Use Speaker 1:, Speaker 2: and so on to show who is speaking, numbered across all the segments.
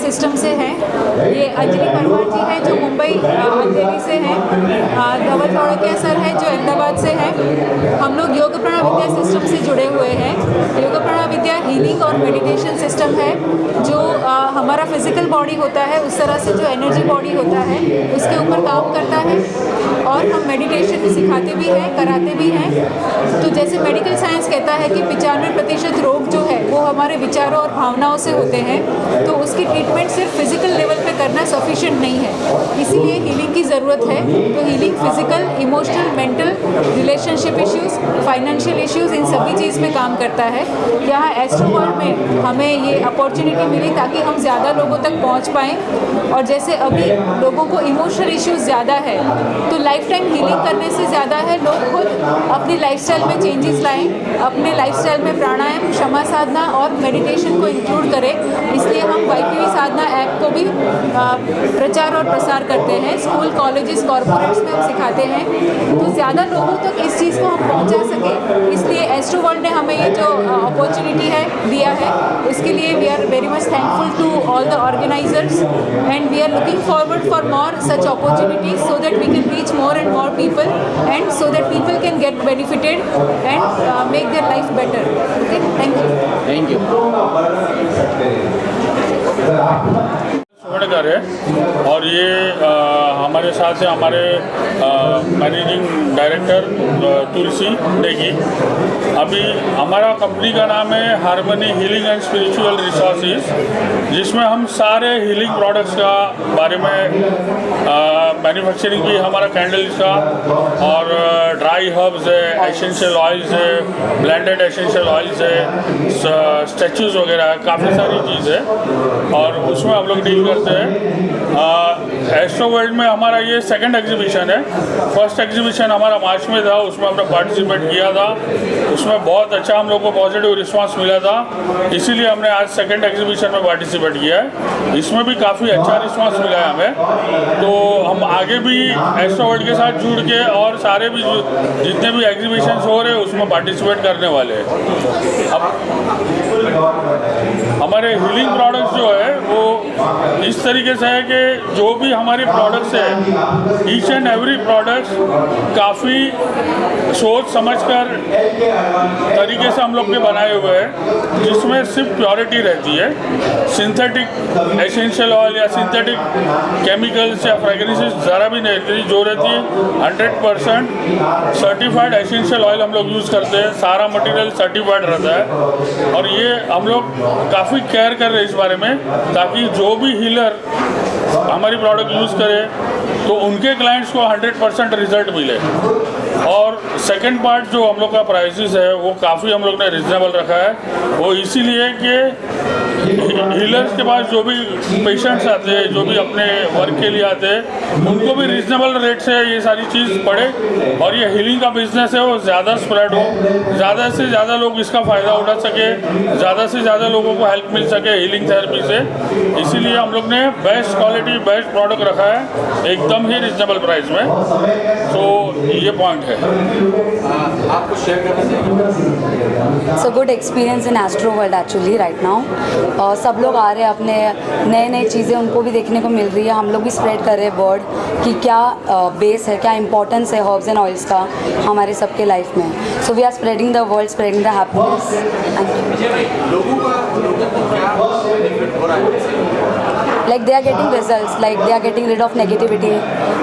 Speaker 1: System से हैं। ये अंजलि परमार जी हैं जो मुंबई अंधेरी से हैं, धवल थोड़किया सर हैं जो अहमदाबाद से हैं। हम लोग योग प्रणव विद्या सिस्टम से जुड़े हुए हैं। योग प्रणव विद्या हीलिंग और मेडिटेशन सिस्टम है जो हमारा फिजिकल बॉडी होता है उस तरह से जो एनर्जी बॉडी होता है उसके ऊपर काम करता है, और हम मेडिटेशन सिखाते भी हैं, कराते भी हैं। तो जैसे मेडिकल साइंस कहता है कि 95% रोग जो है वो हमारे विचारों और भावनाओं से होते हैं, तो उसकी ट्रीटमेंट सिर्फ फिजिकल लेवल पे करना सफिशिएंट नहीं है, इसीलिए हीलिंग की ज़रूरत है। तो healing physical, emotional, mental, relationship issues, financial issues, इन सभी चीज़ पे काम करता है। यहाँ एस्ट्रो वर्ल्ड में हमें ये अपॉर्चुनिटी मिली ताकि हम ज़्यादा लोगों तक पहुँच पाएँ। और जैसे अभी लोगों को इमोशनल इश्यूज़ ज़्यादा है, तो लाइफ टाइम हीलिंग करने से ज़्यादा है लोग खुद अपनी लाइफस्टाइल में चेंजेस लाएं, अपने लाइफस्टाइल में प्राणायाम, क्षमा साधना और मेडिटेशन को इंक्लूड करें। इसलिए हम YPV साधना ऐप को भी प्रचार और प्रसार करते हैं। स्कूल, कॉलेजेस, कॉर्पोरेट्स में हम सिखाते हैं, तो ज़्यादा लोगों तक इस चीज़ को हम पहुंचा सकें। इसलिए एस्ट्रो वर्ल्ड ने हमें ये जो अपॉर्चुनिटी है दिया है, उसके लिए we are very much thankful to all the organizers, and we are looking forward for more such opportunities so that we can reach more and more people, and so that people can get benefited and make their life better. Okay, thank you.
Speaker 2: Thank you.
Speaker 3: Sonkar है और ये हमारे साथ है हमारे managing director तुलसी नेगी। अभी हमारा company का नाम है harmony healing and spiritual resources, जिसमें हम सारे हीलिंग प्रोडक्ट्स का बारे में मैन्युफैक्चरिंग भी हमारा कैंडल्स का और ड्राई हर्ब्स है, एसेंशियल ऑयल्स है, ब्लेंडेड एसेंशियल ऑयल्स है, स्टैचूज़ वगैरह है, काफ़ी सारी चीज़ है और उसमें हम लोग डील करते हैं। एस्ट्रो वर्ल्ड में हमारा ये सेकंड एग्जीबिशन है। फर्स्ट एग्जीबिशन हमारा मार्च में था, उसमें हमने पार्टिसिपेट किया था, उसमें बहुत अच्छा हम लोग को पॉजिटिव रिस्पांस मिला था, इसीलिए हमने आज सेकंड एग्जीबिशन में पार्टिसिपेट किया है। इसमें भी काफ़ी अच्छा रिस्पांस मिला है हमें, तो हम आगे भी एस्ट्रो वर्ल्ड के साथ जुड़ के और सारे भी जितने भी एग्जीबिशन हो रहे हैं उसमें पार्टिसिपेट करने वाले हैं। अब हमारे हीलिंग प्रोडक्ट्स जो है वो इस तरीके से है कि जो भी हमारे प्रोडक्ट्स है, ईच एंड एवरी प्रोडक्ट्स काफ़ी सोच समझकर तरीके से हम लोग ने बनाए हुए हैं, जिसमें सिर्फ प्योरिटी रहती है। सिंथेटिक एसेंशियल ऑयल या सिंथेटिक केमिकल्स या फ्रेगरेंसेस ज़रा भी नहीं रहती, जो रहती है 100% सर्टिफाइड एसेंशियल ऑयल हम लोग यूज़ करते हैं। सारा मटेरियल सर्टिफाइड रहता है और ये हम लोग काफ़ी केयर कर रहे हैं इस बारे में, ताकि जो भी हीलर हमारी प्रोडक्ट यूज़ करे तो उनके क्लाइंट्स को 100% रिजल्ट मिले। और सेकंड पार्ट जो हम लोग का प्राइसेस है वो काफ़ी हम लोग ने रिजनेबल रखा है, वो इसीलिए कि हीलर्स के पास जो भी पेशेंट्स आते हैं, जो भी अपने वर्क के लिए आते हैं, उनको भी रिजनेबल रेट से ये सारी चीज़ पड़े और ये हीलिंग का बिजनेस है वो ज़्यादा स्प्रेड हो, ज़्यादा से ज़्यादा लोग इसका फ़ायदा उठा सके, ज़्यादा से ज़्यादा लोगों को हेल्प मिल सके हीलिंग थेरेपी से। इसीलिए हम लोग ने बेस्ट क्वालिटी, बेस्ट प्रोडक्ट रखा है एकदम ही रिजनेबल प्राइस में। तो ये पॉइंट है।
Speaker 2: आपको शेयर करना चाहिए।
Speaker 4: It's a good experience in astro world actually right now. सब लोग आ रहे हैं, अपने नए नए चीज़ें उनको भी देखने को मिल रही है। हम लोग भी स्प्रेड कर रहे हैं वर्ड कि क्या बेस है, क्या इंपॉर्टेंस है हर्ब्स एंड ऑयल्स का हमारे सबके लाइफ में। So we are spreading the world, spreading the happiness.
Speaker 2: लोगों को क्या बेनिफिट हो रहा है?
Speaker 4: Like they are getting results, like they are getting rid of negativity.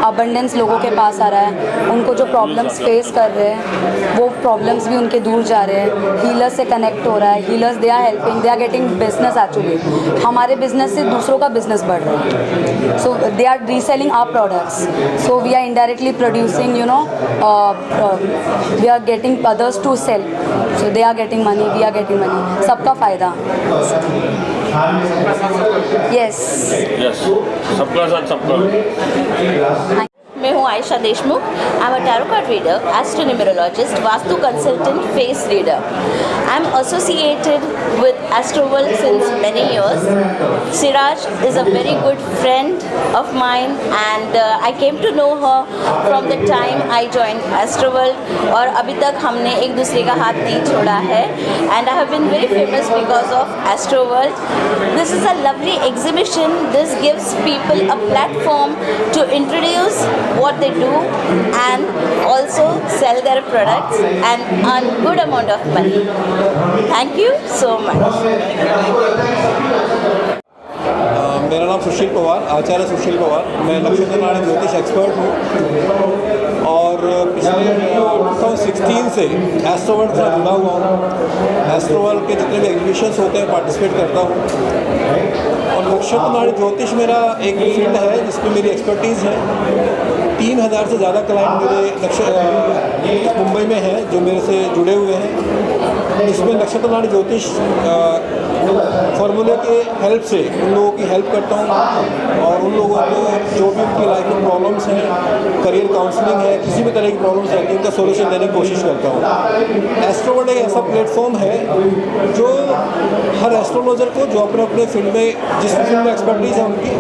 Speaker 4: Abundance लोगों के पास आ रहा है, उनको जो प्रॉब्लम्स फेस कर रहे हैं वो प्रॉब्लम्स भी उनके दूर जा रहे हैं। हीलर्स से कनेक्ट हो रहा है, healers they are helping, they are getting business actually. हमारे बिजनेस से दूसरों का बिजनेस बढ़ रहा है। So they are reselling our products, so we are indirectly producing, you know, we are getting others to sell, so they are getting money, we are getting money, सबका फ़ायदा। Yes
Speaker 3: yes, सबका साथ सबका।
Speaker 5: मैं मैं हूँ Ayesha Deshmukh. I am a tarot card reader, astronumerologist, vastu consultant, face reader. I am associated with Astroworld since many years. Siraj is a very good friend of mine and I came to know her from the time I joined Astroworld और अभी तक हमने एक दूसरे का हाथ नहीं छोड़ा है and I have been very famous because of Astroworld. This is a lovely exhibition. This gives people a platform to introduce what they do and also sell their products and earn good amount of money. Thank you so much.
Speaker 6: मेरा नाम सुशील पवार, आचार्य सुशील पवार। मैं नक्षत्र नाड़ी ज्योतिष expert हूँ और पिछले 2016 से एस्ट्रोवर्ल्ड से जुड़ा हुआ हूँ। एस्ट्रोवर्ल्ड के जितने भी एग्जीबिशंस होते हैं पार्टिसिपेट करता हूँ और नक्षत्र नाड़ी ज्योतिष मेरा एक फील्ड है जिसमें मेरी एक्सपर्टीज़ है। 3000 से ज़्यादा क्लाइंट मेरे मुंबई में हैं जो मेरे से जुड़े हुए हैं। इसमें नक्षत्र नाड़ी ज्योतिष फॉर्मूले के हेल्प से उन लोगों की हेल्प करता हूँ और उन लोगों को जो भी उनकी लाइफ में प्रॉब्लम्स हैं, करियर काउंसलिंग है, किसी भी तरह की प्रॉब्लम्स है उनका सोल्यूशन देने की कोशिश करता हूँ। एस्ट्रोवर्ल्ड एक ऐसा प्लेटफॉर्म है जो हर एस्ट्रोलॉजर को जो अपने अपने फील्ड में जिस फील्ड में एक्सपर्टीज़ है उनकी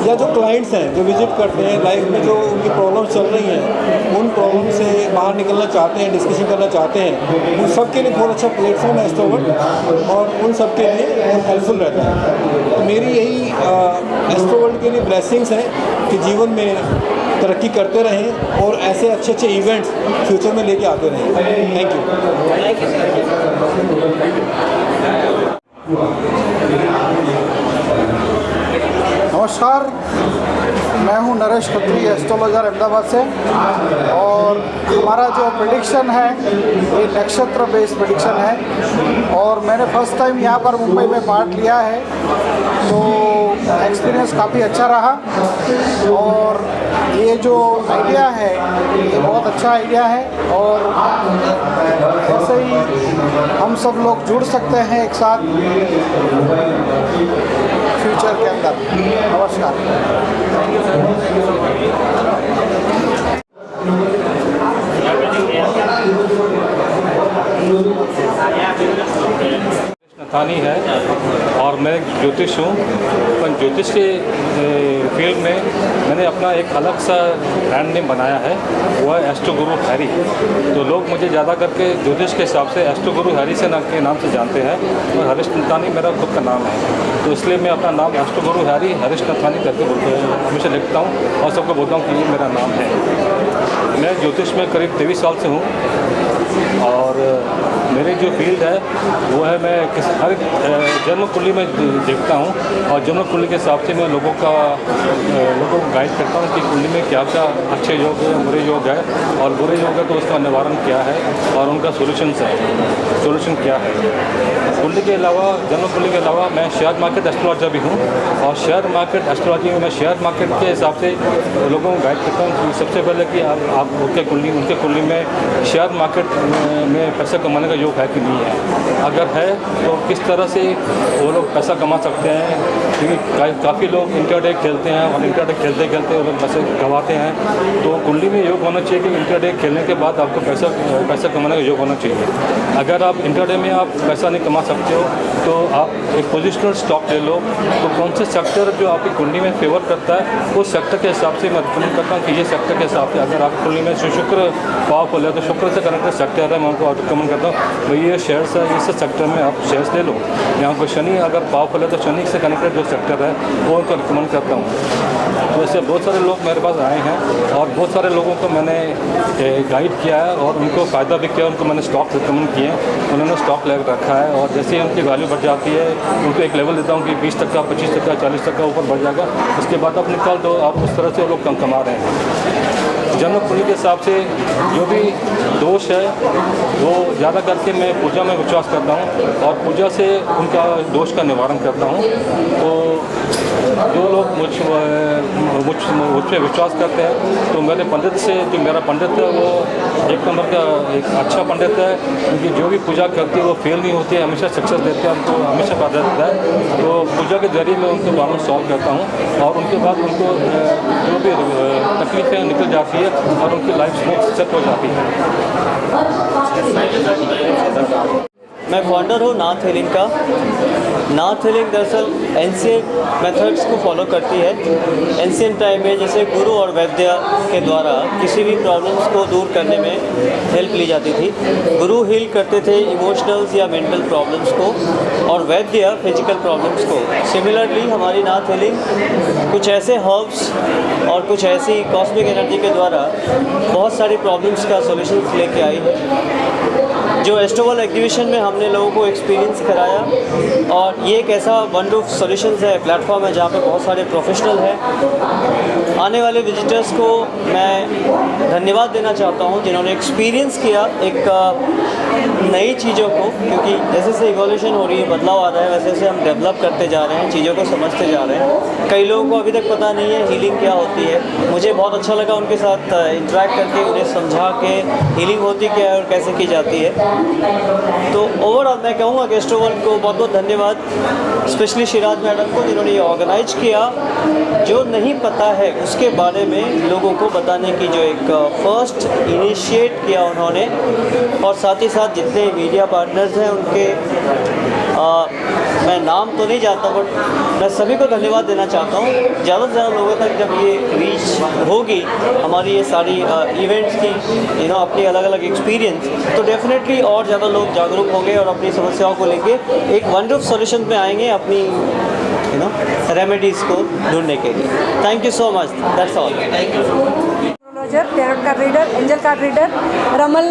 Speaker 6: या जो क्लाइंट्स हैं जो विजिट करते हैं लाइफ में जो उनकी प्रॉब्लम्स चल रही हैं उन प्रॉब्लम से बाहर निकलना चाहते हैं, डिस्कशन करना चाहते हैं, उन सब के लिए बहुत अच्छा प्लेटफॉर्म है एस्ट्रोवर्ल्ड और उन सब के लिए हेल्पफुल रहता है। तो मेरी यही एस्ट्रोवर्ल्ड के लिए ब्लेसिंग्स हैं कि जीवन में तरक्की करते रहें और ऐसे अच्छे अच्छे इवेंट्स फ्यूचर में लेके आते रहें। Thank you.
Speaker 7: नमस्कार, मैं हूं नरेश खत्री, एस्ट्रोलॉजर अहमदाबाद से और हमारा जो प्रेडिक्शन है ये नक्षत्र बेस्ड प्रेडिक्शन है और मैंने फर्स्ट टाइम यहाँ पर मुंबई में पार्ट लिया है तो एक्सपीरियंस काफ़ी अच्छा रहा और ये जो आइडिया है ये बहुत अच्छा आइडिया है और ऐसे ही हम सब लोग जुड़ सकते हैं एक साथ फ्यूचर के अंदर। नमस्कार।
Speaker 8: नथानी है और मैं ज्योतिष हूँ। पर ज्योतिष के फील्ड में मैंने अपना एक अलग सा ब्रांड नेम बनाया है, वो है एस्ट्रो गुरु हैरी। तो लोग मुझे ज़्यादा करके ज्योतिष के हिसाब से एस्ट्रो गुरु हैरी से के नाम से जानते हैं और हरीश नथानी मेरा खुद का नाम है। तो इसलिए मैं अपना नाम एस्ट्रो गुरु हैरी हरीश नथानी करके हमेशा लिखता हूँ और सबको बोलता हूँ कि ये मेरा नाम है। मैं ज्योतिष में करीब 23 साल से हूँ और मेरी जो फील्ड है वो है मैं हर जन्म कुंडली में देखता हूँ और जन्म कुंडली के हिसाब से मैं लोगों को गाइड करता हूँ कि कुंडली में क्या क्या अच्छे योग है, बुरे योग है और बुरे योग है तो उसका निवारण क्या है और उनका सोल्यूशन क्या है। कुंडली के अलावा जन्म कुंडली के अलावा मैं शेयर मार्केट एस्ट्रोलॉजर भी हूँ और शेयर मार्केट एस्ट्रोलॉजी में मैं शेयर मार्केट के हिसाब से लोगों को गाइड करता हूँ कि सबसे पहले कि आप उनके कुंडली में शेयर मार्केट में पैसा कमाने का योग है कि नहीं है, अगर है तो किस तरह से वो लोग पैसा कमा सकते हैं। क्योंकि काफ़ी लोग इंटरडे खेलते हैं और इंटरडे खेलते खेलते वो लोग पैसे गंवाते हैं। तो कुंडली में योग होना चाहिए कि इंटरडे खेलने के बाद आपको पैसा कमाने का योग होना चाहिए। अगर आप इंटरडे में आप पैसा नहीं कमा सकते हो तो आप एक पोजिशनल स्टॉक ले लो। तो कौन से सेक्टर जो आपकी कुंडली में फेवर करता है उस सेक्टर के हिसाब से मैं रिकमेंड करता हूँ कि ये सेक्टर के हिसाब से अगर आपकी कुंडली में शुक्र पावरफुल है तो शुक्र से कनेक्टेड सेक्टर है, मैं उनको रिकमेंड करता हूँ भाई ये शेयर्स है, इस सेक्टर में आप शेयर्स ले लो। यहाँ पर शनि अगर पावरफुल है तो शनि से कनेक्टेड जो सेक्टर है वो उनको रिकमेंड करता हूँ। तो ऐसे बहुत सारे लोग मेरे पास आए हैं और बहुत सारे लोगों को मैंने गाइड किया है और उनको फ़ायदा भी किया, उनको मैंने स्टॉक रिकमेंड किए हैं, उन्होंने स्टॉक ले रखा है और जैसे ही उनकी वैल्यू बढ़ जाती है उनको एक लेवल देता हूँ कि 20%, 25%, 40% ऊपर बढ़ जाएगा, उसके बाद आप निकाल दो। आप उस तरह से वो लोग कम कमा रहे हैं। जन्म कुंडली के हिसाब से जो भी दोष है वो ज़्यादा करके मैं पूजा में विश्वास करता हूँ और पूजा से उनका दोष का निवारण करता हूँ। तो जो लोग मुझ पे विश्वास करते हैं, तो मेरे पंडित से, जो मेरा पंडित है वो एक नंबर का एक अच्छा पंडित है, क्योंकि जो भी पूजा करती है वो फेल नहीं होती है, हमेशा सक्सेस देते हैं, उनको हमेशा फायदा देता है। तो पूजा के जरिए मैं उनको प्रॉब्लम सॉल्व करता हूँ और उनके बाद उनको जो भी तकलीफें निकल जाती है और उनकी लाइफ सेट हो जाती है।
Speaker 9: मैं फाउंडर हूँ नाथ हीलिंग का। नाथ हीलिंग दरअसल एंशिएंट मेथड्स को फॉलो करती है। एंशिएंट टाइम में जैसे गुरु और वैद्य के द्वारा किसी भी प्रॉब्लम्स को दूर करने में हेल्प ली जाती थी। गुरु हील करते थे इमोशनल्स या मेंटल प्रॉब्लम्स को और वैद्य फिजिकल प्रॉब्लम्स को। सिमिलरली हमारी नाथ हीलिंग कुछ ऐसे हर्ब्स और कुछ ऐसी कॉस्मिक एनर्जी के द्वारा बहुत सारी प्रॉब्लम्स का सॉल्यूशन लेके आई है। जो एस्ट्रोवर्ल्ड एग्जीबिशन में हमने लोगों को एक्सपीरियंस कराया, और ये एक ऐसा वंडरफुल सॉल्यूशंस है, प्लेटफॉर्म है जहाँ पे बहुत सारे प्रोफेशनल हैं। आने वाले विजिटर्स को मैं धन्यवाद देना चाहता हूँ जिन्होंने एक्सपीरियंस किया एक नई चीज़ों को, क्योंकि जैसे जैसे इवोल्यूशन हो रही है, बदलाव आ रहा है, वैसे वैसे हम डेवलप करते जा रहे हैं, चीज़ों को समझते जा रहे हैं। कई लोगों को अभी तक पता नहीं है हीलिंग क्या होती है। मुझे बहुत अच्छा लगा उनके साथ इंटरेक्ट करके, उन्हें समझा के हीलिंग होती क्या है और कैसे की जाती है। तो ओवरऑल मैं कहूँगा कि एस्ट्रोवर्ल्ड को बहुत बहुत धन्यवाद, स्पेशली शिराज मैडम को जिन्होंने ये ऑर्गेनाइज किया। जो नहीं पता है उसके बारे में लोगों को बताने की जो एक फर्स्ट इनिशिएट किया उन्होंने, और साथ ही साथ जितने मीडिया पार्टनर्स हैं उनके मैं नाम तो नहीं जानता, बट मैं सभी को धन्यवाद देना चाहता हूँ। ज़्यादा से ज़्यादा लोगों तक जब ये रीच होगी हमारी ये सारी इवेंट्स की, अपनी अलग अलग एक्सपीरियंस, तो डेफिनेटली और ज़्यादा लोग जागरूक होंगे और अपनी समस्याओं को लेके एक वंडरफुल सॉल्यूशन में आएंगे अपनी रेमेडीज़ को ढूंढने के लिए। Thank you so much, that's all.
Speaker 10: Tarot card reader, angel card reader, ramal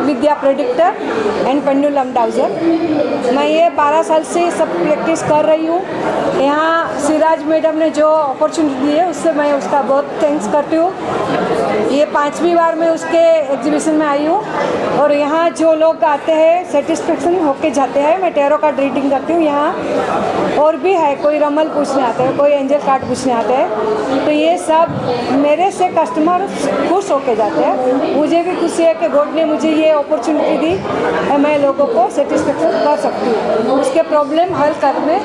Speaker 10: vidya predictor and pendulum dowser. मैं ये 12 साल से सब प्रैक्टिस कर रही हूँ। यहाँ सिराज मैडम ने जो अपॉर्चुनिटी दी है उससे मैं उसका बहुत थैंक्स करती हूँ। ये 5वीं बार मैं उसके एग्जीबिशन में आई हूँ और यहाँ जो लोग आते हैं सेटिस्फेक्शन होके जाते हैं। मैं टैरो कार्ड रीडिंग करती हूँ यहाँ, और भी है, कोई रमल पूछने आते हैं, कोई एंजल कार्ड पूछने आते हैं। तो ये सब मेरे से कस्टमर खुश होके जाते हैं। मुझे भी खुशी है कि गॉड ने मुझे ये अपॉर्चुनिटी दी, मैं लोगों को सेटिस्फेक्शन कर सकती हूँ, उसके प्रॉब्लम हल करने में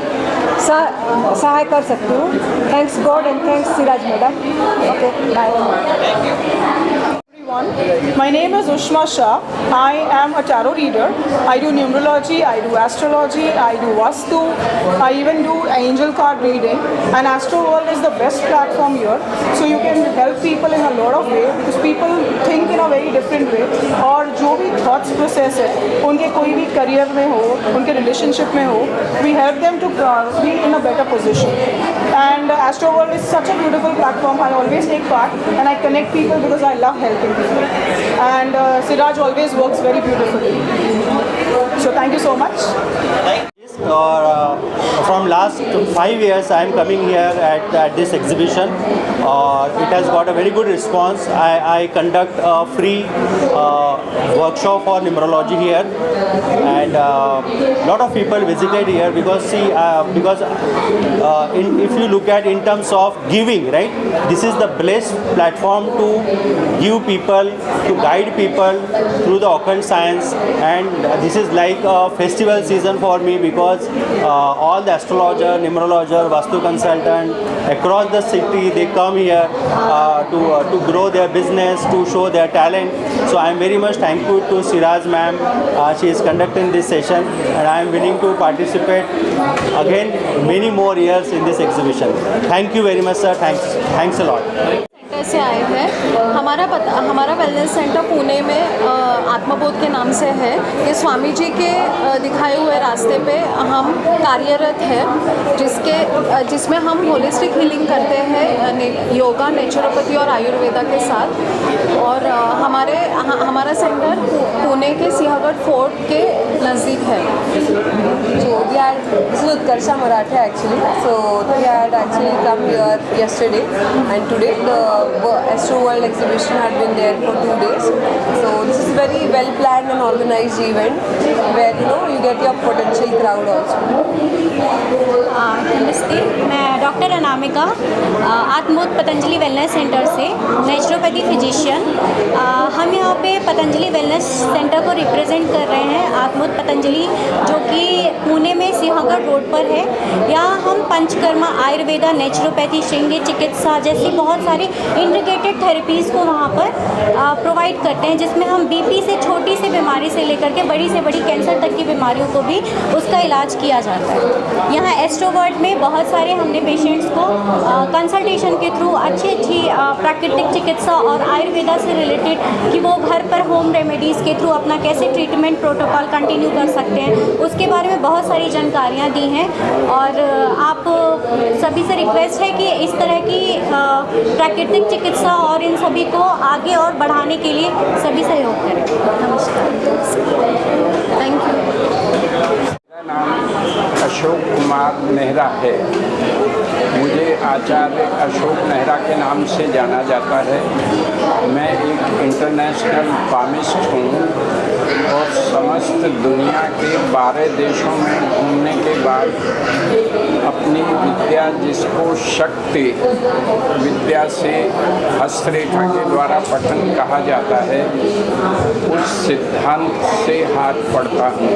Speaker 10: सहाय कर सकती हूँ। Thanks god and thanks Siraj madam. Okay, bye.
Speaker 11: My name is Ushma Shah. I am a tarot reader. I do numerology, I do astrology, I do vastu, I even do angel card reading. And Astroworld is the best platform here. So you can help people in a lot of ways, because people think in a very different way. और जो भी thoughts process है, उनके कोई भी career में हो, उनके relationship में हो, we help them to be in a better position. And Astroworld is such a beautiful platform. I always take part and I connect people because I love helping people. And Siraj always works very beautifully. So thank you so much.
Speaker 12: From last 5 years I am coming here at this exhibition. It has got a very good response. I conduct a free workshop for numerology here, and lot of people visited here because if you look at in terms of giving, right, this is the best platform to give people, to guide people through the occult science. And this is like a festival season for me, because all the astrologer, numerologer, vastu consultant across the city, they come here to grow their business, to show their talent. So I am very much thankful to Siraj ma'am. She is conducting this session, and I am willing to participate again many more years in this exhibition. Thank you very much sir. Thanks a lot.
Speaker 1: से आए हैं। हमारा wellness centre Pune में आत्मबोध के नाम से है। ये स्वामी जी के दिखाए हुए रास्ते पे हम कार्यरत हैं, जिसमें हम होलिस्टिक हीलिंग करते हैं, योगा, नेचुरोपैथी और आयुर्वेदा के साथ। और हमारा सेंटर पुणे के सिंहगढ़ फोर्ट के नज़दीक है।
Speaker 4: So this is Utkarsha Marathe actually. So we had actually come here yesterday, and today the Astroworld exhibition had been there for 2 days. So this is very well planned and organized event where you get your potential crowd also.
Speaker 13: नमस्ते, मैं doctor Anamika, Atmod Patanjali wellness centre से naturopathy physician. हम यहाँ पे Patanjali wellness centre को represent कर रहे हैं, आत्मोद पतंजलि, जो कि पुणे में सिंहगढ़ रोड पर है। यहाँ हम पंचकर्मा, आयुर्वेदा, नेचुरोपैथी, श्रृंगी चिकित्सा जैसी बहुत सारी इंटीग्रेटेड थेरेपीज़ को वहाँ पर प्रोवाइड करते हैं, जिसमें हम बीपी से छोटी सी बीमारी से लेकर के बड़ी से बड़ी कैंसर तक की बीमारियों को भी उसका इलाज किया जाता है। यहाँ एस्ट्रोवर्ड में बहुत सारे हमने पेशेंट्स को कंसल्टेशन के थ्रू अच्छी प्राकृतिक चिकित्सा और आयुर्वेदा से रिलेटेड कि वो घर पर होम रेमेडीज़ के थ्रू अपना कैसे ट्रीटमेंट प्रोटोकॉल कंटिन्यू कर सकते हैं, उसके बारे में बहुत सारी जानकारियाँ दी हैं। और आप सभी से रिक्वेस्ट है कि इस तरह की प्राकृतिक चिकित्सा और इन सभी को आगे और बढ़ाने के लिए सभी सहयोग करें। नमस्कार, थैंक यू।
Speaker 14: मेरा नाम अशोक कुमार नेहरा है। मुझे आचार्य अशोक नेहरा के नाम से जाना जाता है। मैं एक इंटरनेशनल फार्मिस्ट हूँ और समस्त दुनिया के 12 देशों में घूमने के बाद अपनी विद्या, जिसको शक्ति विद्या से हस्तरेखा के द्वारा पठन कहा जाता है, उस सिद्धांत से हाथ पढ़ता हूँ।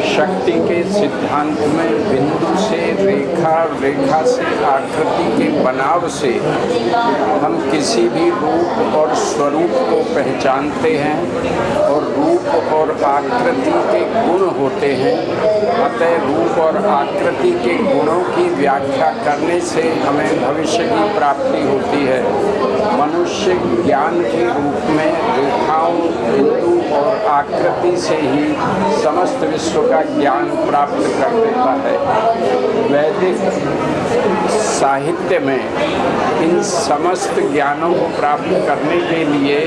Speaker 14: शक्ति के सिद्धांत में बिंदु से रेखा, रेखा से आकृति के बनाव से हम किसी भी रूप और स्वरूप को पहचानते हैं और रूप और आकृति के गुण होते हैं। अतः रूप और आकृति के गुणों की व्याख्या करने से हमें भविष्य की प्राप्ति होती है। मनुष्य ज्ञान के रूप में रेखाओं, बिंदु और आकृति से ही समस्त विश्व का ज्ञान प्राप्त कर देता है। वैदिक साहित्य में इन समस्त ज्ञानों को प्राप्त करने के लिए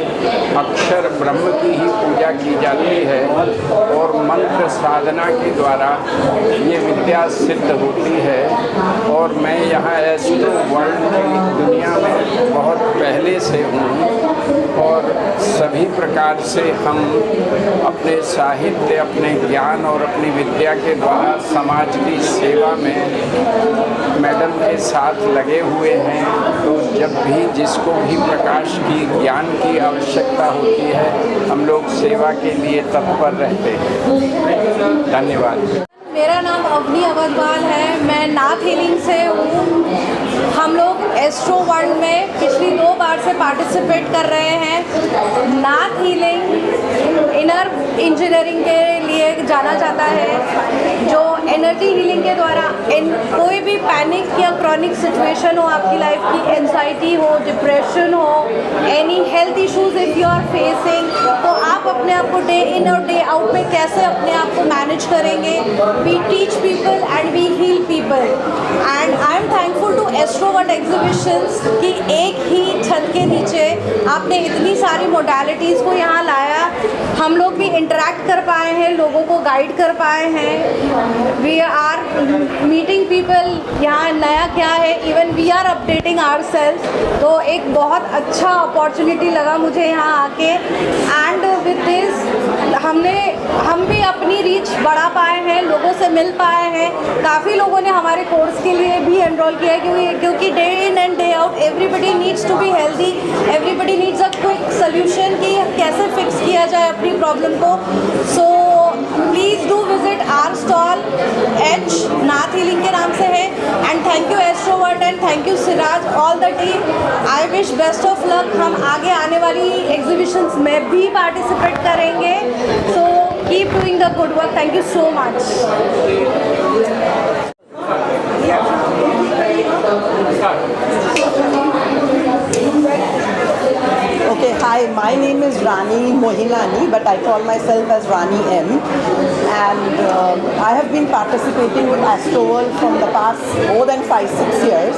Speaker 14: अक्षर ब्रह्म की ही पूजा की जाती है और मंत्र साधना के द्वारा ये विद्या सिद्ध होती है। और मैं यहाँ एस्ट्रो वर्ल्ड की दुनिया में बहुत पहले से हूँ और सभी प्रकार से हम अपने साहित्य, अपने ज्ञान और अपनी विद्या के द्वारा समाज की सेवा में मैडम के साथ लगे हुए हैं। तो जब भी जिसको भी प्रकाश की, ज्ञान की आवश्यकता होती है, हम लोग सेवा के लिए तत्पर रहते हैं। धन्यवाद।
Speaker 10: मेरा नाम अवनी अवधवाल है, मैं नाथ हीलिंग से हूँ। हम लोग एस्ट्रो वर्ल्ड में पिछली 2 बार से पार्टिसिपेट कर रहे हैं। नाथ हीलिंग इनर इंजीनियरिंग के लिए जाना जाता है, जो एनर्जी हीलिंग के द्वारा कोई भी पैनिक या क्रॉनिक सिचुएशन हो आपकी लाइफ की, एंजाइटी हो, डिप्रेशन हो, any health issues if you are facing, तो आप अपने आप को डे इन और डे आउट में कैसे अपने आप को मैनेज करेंगे। We teach people and we heal people and I am thankful to Astro World exhibitions कि एक ही छत के नीचे आपने इतनी सारी मोडालिटीज़ को यहाँ लाया। हम लोग भी इंटरेक्ट कर पाए हैं, लोगों को गाइड कर पाए हैं। वी आर मीटिंग पीपल, यहाँ नया क्या है, even we are updating our self. तो एक बहुत अच्छा अपॉर्चुनिटी लगा मुझे यहाँ आके एंड विद दिस हम भी अपनी रीच बढ़ा पाए हैं, लोगों से मिल पाए हैं। काफ़ी लोगों ने हमारे कोर्स के लिए भी एनरोल किया है क्योंकि day in and day out everybody needs to be healthy, everybody needs a quick solution कि कैसे फिक्स किया जाए अपनी प्रॉब्लम को। So please do visit our stall, H Nath healing के नाम से है। And thank you Astro World and thank you Siraj, all the team. I wish best of luck. हम आगे आने वाली एग्जीबिशंस में भी पार्टिसिपेट करेंगे। So keep doing the good work. Thank you so much.
Speaker 15: Okay, hi, my name is Rani Mohilani, but I call myself as Rani M. And I have been participating with AstroWorld from the past more than 5-6 years.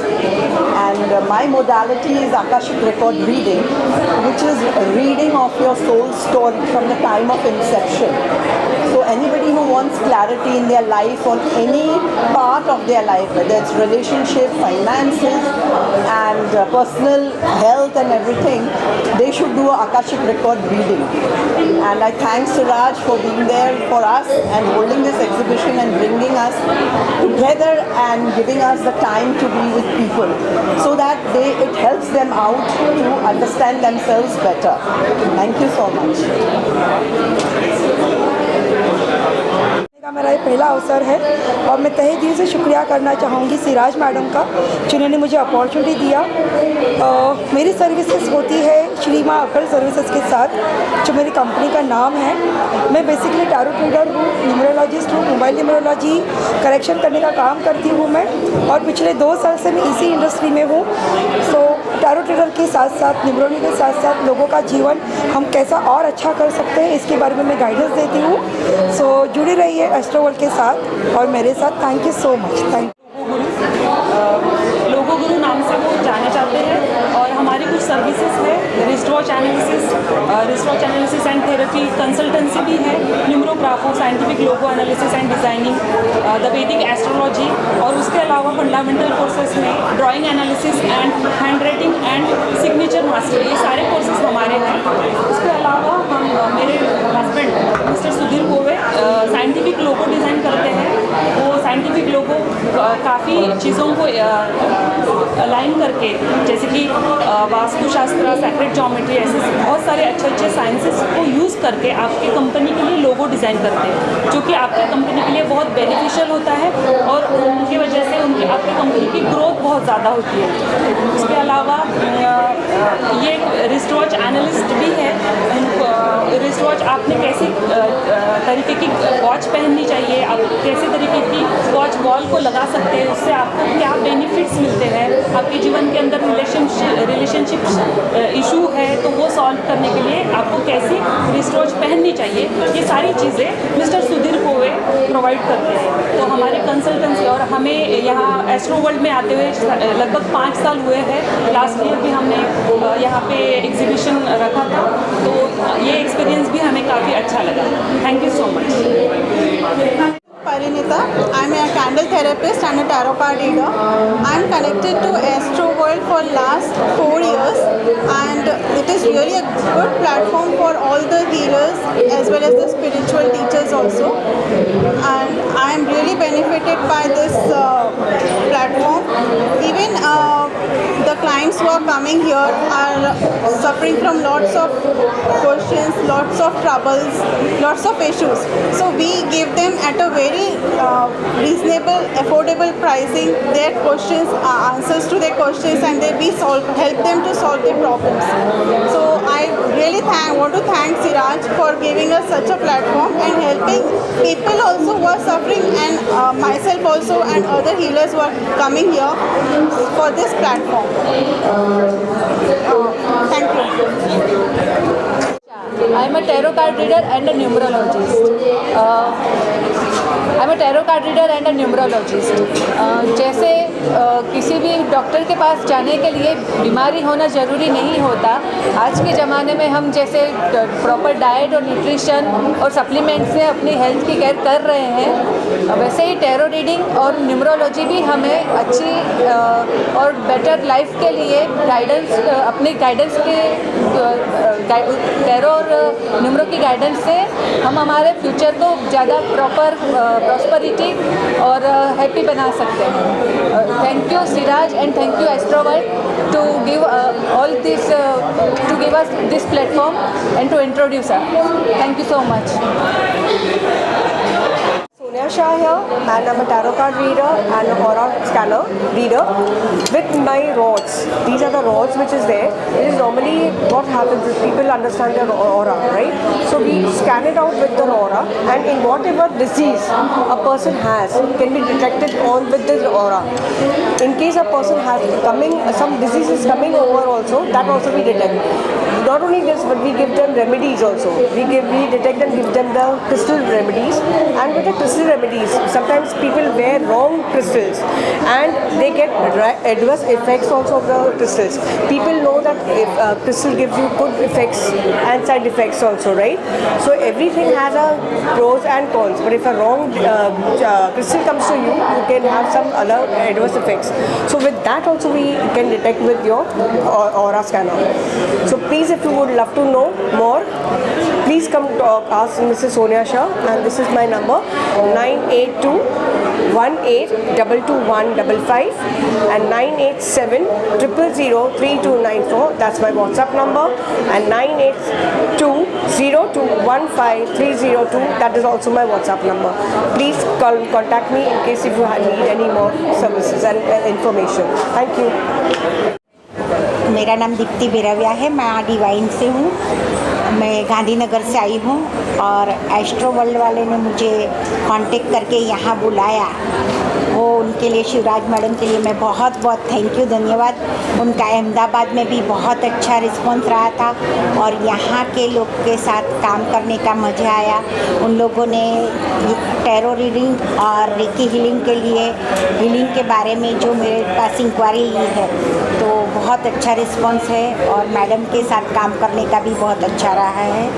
Speaker 15: And my modality is Akashic Record Reading, which is a reading of your soul story from the time of inception. So anybody who wants clarity in their life on any part of their life, whether it's relationship, finances, and personal health and everything, they should do a Akashic Record reading. And I thank Siraj for being there for us and holding this exhibition and bringing us to together and giving us the time to be with people so that it helps them out to understand themselves better. Thank you so much.
Speaker 10: मेरा ये पहला अवसर है और मैं तहे दिल से शुक्रिया करना चाहूँगी सिराज मैडम का जिन्होंने मुझे अपॉर्चुनिटी दिया। मेरी सर्विसेज होती है श्री माँ अकल सर्विसेज के साथ, जो मेरी कंपनी का नाम है। मैं बेसिकली टैरो रीडर हूँ, न्यूमरोलॉजिस्ट हूँ, मोबाइल न्यूमरोलॉजी करेक्शन करने का काम करती हूँ मैं, और पिछले 2 साल से मैं इसी इंडस्ट्री में हूँ। सो टैरो रीडर के साथ साथ न्यूमरोलॉजी के साथ साथ लोगों का जीवन हम कैसा और अच्छा कर सकते हैं इसके बारे में मैं गाइडेंस देती हूँ। सो जुड़ी रहिए एस्ट्रो वर्ल्ड के साथ और मेरे साथ। Thank you so much. Thank
Speaker 1: Logo Guru नाम से वो जाने जाते हैं और हमारी कुछ सर्विसेज है, wristwatch analysis and therapy, consultancy भी है, numerography, scientific logo analysis and designing, the Vedic astrology, और उसके अलावा फंडामेंटल कोर्सेज में drawing analysis and handwriting and signature mastery, ये सारे कोर्सेज हमारे हैं। उसके अलावा हम मेरे husband mister Sudhir Kove scientific logo design करते हैं। वो साइंटिफिक लोगो काफ़ी चीज़ों को अलाइन करके, जैसे कि वास्तुशास्त्र, सैक्रेड ज्योमेट्री, ऐसे बहुत सारे अच्छे साइंसेस को यूज़ करके आपकी कंपनी के लिए लोगो डिज़ाइन करते हैं, जो कि आपकी कंपनी के लिए बहुत बेनिफिशियल होता है और उनकी वजह से आपकी कंपनी की ग्रोथ बहुत ज़्यादा होती है। उसके अलावा ये रिस्टवॉच एनालिस्ट भी है। रिस्टवॉच आपने कैसी तरीके की वॉच पहननी चाहिए, आप कैसे तरीके की वॉच वॉल को लगा सकते हैं, उससे आपको क्या बेनिफिट्स मिलते हैं, आपके जीवन के अंदर रिलेशनशिप इशू है तो वो सॉल्व करने के लिए आपको कैसी रिस्टवॉच पहननी चाहिए, ये सारी चीज़ें मिस्टर सुधीर कोवे प्रोवाइड करते हैं। तो हमारी कंसल्टेंसी, और हमें यहाँ एस्ट्रो वर्ल्ड में आते हुए लगभग 5 साल हुए हैं। लास्ट ईयर भी हमने यहाँ पे एग्जीबिशन रखा था, तो ये एक्सपीरियंस भी हमें काफ़ी अच्छा लगा। Thank you so much.
Speaker 16: Parinita. I'm a candle therapist and a tarot card reader. I'm connected to Astro World for last 4 years, and it is really a good platform for all the healers as well as the spiritual teachers also. And I am really benefited by this platform. Even the clients who are coming here are suffering from lots of questions, lots of troubles, lots of issues. So we give them at a very reasonable, affordable pricing their questions, answers to their questions, and help them to solve their problems. So I really want to thank Siraj for giving us such a platform and helping people also who are suffering, and myself also, and other healers who are coming here for this platform. Thank you.
Speaker 1: I am a tarot card reader and a numerologist. जैसे किसी भी doctor के पास जाने के लिए बीमारी होना ज़रूरी नहीं होता। आज के ज़माने में हम जैसे प्रॉपर डाइट और न्यूट्रिशन और सप्लीमेंट से अपनी हेल्थ की केयर कर रहे हैं, वैसे ही टैरो रीडिंग और न्यूमरोलॉजी भी हमें अच्छी और बेटर लाइफ के लिए गाइडेंस, अपनी गाइडेंस के टैरो और न्यूमरो की गाइडेंस से हम हमारे फ्यूचर को ज़्यादा प्रॉस्पेरिटी और हैप्पी बना सकते हैं। Thank you Siraj and thank you Astro World to give all this to give us this platform and to introduce us. Thank you so much.
Speaker 10: Sonia Shah here, and I'm a tarot card reader and a aura scanner reader with my rods. These are the rods which is there. It is normally what happens is people understand their aura, right? So we scan it out with the aura, and in whatever disease a person has can be detected on with this aura. In case a person has some disease is coming over also, that also we detect. Not only this, but we give them remedies also. We detect and give them the crystal remedies, and with the crystal remedies, sometimes people wear wrong crystals and they get adverse effects also of the crystals. People know that if crystal gives you good effects and side effects also, right? So everything has a pros and cons, but if a wrong crystal comes to you, you can have some other adverse effects. So with that also we can detect with your aura scanner. So please, if you would love to know more, please come to ask Mrs. Sonia Shah, and this is my number 982 18222155 and 987003294. That's my WhatsApp number. And 982021530 that is also my WhatsApp number. Please contact me in case if you need any more services and information. Thank you.
Speaker 17: मेरा नाम दीप्ति बिरविया है, मैं divine से हूँ। मैं गांधीनगर से आई हूँ और एस्ट्रो वर्ल्ड वाले ने मुझे कांटेक्ट करके यहाँ बुलाया। वो उनके लिए, शिवराज मैडम के लिए मैं बहुत बहुत थैंक यू, धन्यवाद। उनका अहमदाबाद में भी बहुत अच्छा रिस्पॉन्स रहा था और यहाँ के लोग के साथ काम करने का मज़ा आया। उन लोगों ने टैरो रीडिंग और रेकी हीलिंग के लिए, हीलिंग के बारे में जो मेरे पास इंक्वायरी ली है, तो बहुत अच्छा रिस्पॉन्स है और मैडम के साथ काम करने का भी बहुत अच्छा रहा है।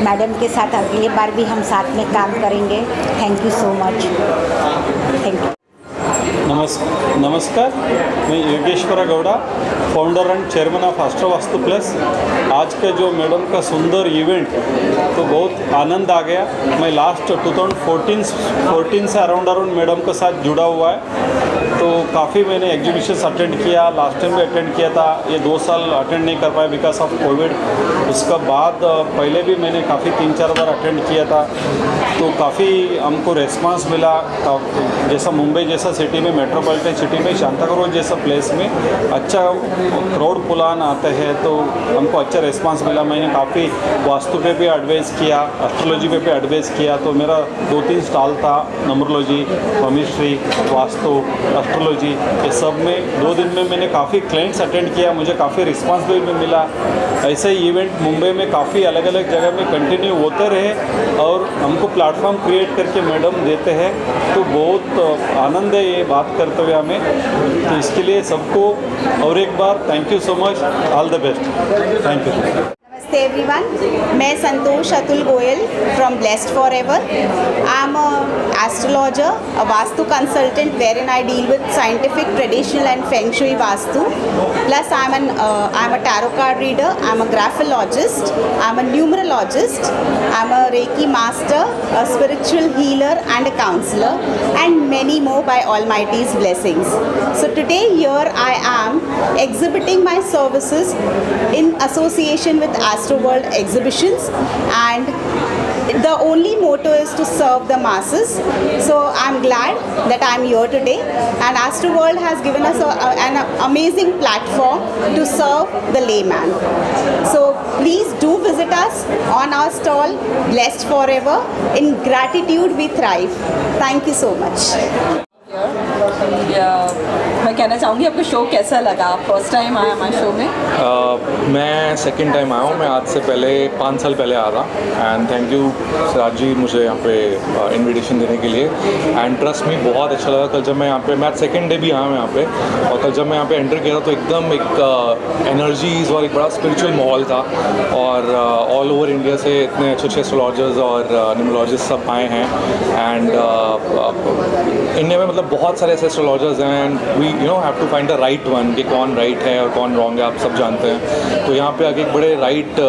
Speaker 17: मैडम के साथ अगली बार भी हम साथ में काम करेंगे। Thank you so much. Thank you.
Speaker 12: नमस्कार, मैं Yogeshwar Gowda, founder and chairman of astro vastu plus. आज का जो मैडम का सुंदर इवेंट, तो बहुत आनंद आ गया। मैं लास्ट 2014 से अराउंड मैडम के साथ जुड़ा हुआ है, तो काफ़ी मैंने एग्जीबिशंस अटेंड किया। लास्ट टाइम भी अटेंड किया था, ये 2 साल अटेंड नहीं कर पाया बिकॉज ऑफ कोविड। उसका बाद पहले भी मैंने काफ़ी 3-4 बार अटेंड किया था, तो काफ़ी हमको रेस्पॉन्स मिला। जैसा मुंबई जैसा सिटी में, मेट्रोपॉलिटन सिटी में, शांताक्रूज जैसा प्लेस में अच्छा क्राउड पुलान आते हैं, तो हमको अच्छा रिस्पांस मिला। मैंने काफ़ी वास्तु पे भी एडवाइस किया, एस्ट्रोलॉजी पे भी एडवाइस किया। तो मेरा 2-3 स्टॉल था, न्यूमरोलॉजी, केमिस्ट्री, वास्तु, एस्ट्रोलॉजी, ये सब में 2 दिन में मैंने काफ़ी क्लाइंट्स अटेंड किया। मुझे काफ़ी रिस्पांस भी मिला। ऐसे इवेंट मुंबई में काफ़ी अलग अलग जगह में कंटिन्यू होते रहे और हमको प्लेटफॉर्म क्रिएट करके मैडम देते हैं, तो बहुत आनंद है ये बात करते हुए हमें। तो इसके लिए सबको और एक बार thank you so much, all the best, thank you.
Speaker 18: नमस्ते एवरीवन, मैं Santosh Atul Goyal from blessed for ever. I am astrologer, a vastu consultant wherein I deal with scientific, traditional and feng shui vastu. Plus I'm a tarot card reader, I'm a graphologist, I'm a numerologist, I'm a Reiki master, a spiritual healer and a counselor, and many more by Almighty's blessings. So today here I am exhibiting my services in association with Astro World exhibitions, and the only motto is to serve the masses. So I'm glad that I'm here today, and Astro World has given us an amazing platform to serve the layman. So please do visit us on our stall, Blessed Forever. In gratitude we thrive. Thank you so much.
Speaker 19: मैं कहना चाहूँगी आपको show कैसा लगा? आप first time आए हमारे show में?
Speaker 20: मैं सेकंड टाइम आया हूँ। मैं आज से पहले 5 साल पहले आया था, एंड थैंक यू सिराज जी मुझे यहाँ पे इनविटेशन देने के लिए। एंड ट्रस्ट मी, बहुत अच्छा लगा। कल जब मैं यहाँ पे, मैं सेकंड डे भी आया हूँ यहाँ पे, और कल जब मैं यहाँ पे एंटर किया था तो एकदम एक एनर्जीज और एक बड़ा स्पिरिचुअल माहौल था। और ऑल ओवर इंडिया से इतने अच्छे एस्ट्रोलॉजर्स और न्यूमरोलॉजिस्ट सब आए हैं। एंड इंडिया में मतलब बहुत सारे ऐसे एस्ट्रोलॉजर्स हैं, and we have to find the right one, कि कौन राइट है और कौन रॉन्ग है, आप सब जानते हैं। तो यहाँ पे आगे बड़े राइट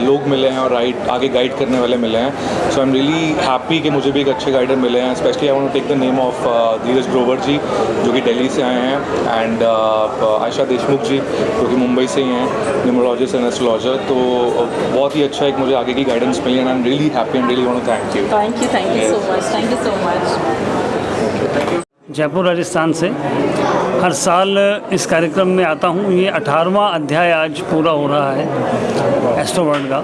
Speaker 20: लोग मिले हैं और राइट आगे गाइड करने वाले मिले हैं। So I am really happy कि मुझे भी एक अच्छे गाइडर मिले हैं। Specially I want to take the name of Dheeraj Grover ji, जो कि दिल्ली से आए हैं, एंड आयशा देशमुख जी, जो कि मुंबई से ही हैं, न्यूमरोलॉजिस्ट एंड एस्ट्रोलॉजर। तो बहुत ही अच्छा एक मुझे आगे की गाइडेंस मिली, and I am really happy and really want to thank you.
Speaker 19: Thank you so much, thank you so much.
Speaker 21: Jaipur Rajasthan से हर साल इस कार्यक्रम में आता हूँ। ये 18वां अध्याय आज पूरा हो रहा है एस्ट्रो वर्ल्ड का,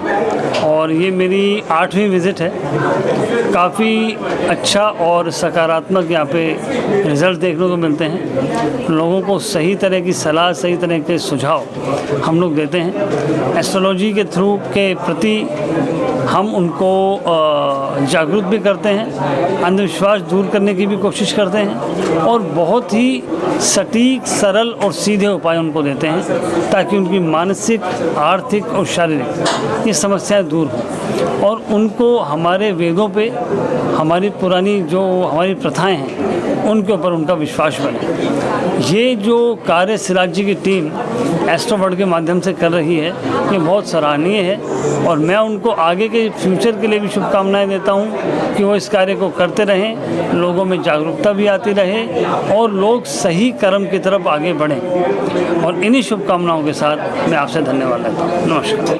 Speaker 21: और ये मेरी 8वीं विज़िट है। काफ़ी अच्छा और सकारात्मक यहाँ पे रिज़ल्ट देखने को मिलते हैं। लोगों को सही तरह की सलाह, सही तरह के सुझाव हम लोग देते हैं। एस्ट्रोलॉजी के थ्रू के प्रति हम उनको जागरूक भी करते हैं, अंधविश्वास दूर करने की भी कोशिश करते हैं, और बहुत ही सटीक, सरल और सीधे उपाय उनको देते हैं ताकि उनकी मानसिक, आर्थिक और शारीरिक ये समस्याएं दूर हों, और उनको हमारे वेदों पे, हमारी पुरानी जो हमारी प्रथाएं हैं उनके ऊपर उनका विश्वास बने। ये जो कार्य सिराज जी की टीम एस्ट्रोवर्ल्ड के माध्यम से कर रही है, ये बहुत सराहनीय है और मैं उनको आगे के फ्यूचर के लिए भी शुभकामनाएं देता हूं कि वो इस कार्य को करते रहें, लोगों में जागरूकता भी आती रहे और लोग सही कर्म की तरफ आगे बढ़ें। और इन्हीं शुभकामनाओं के साथ मैं आपसे धन्यवाद देता हूँ। नमस्कार।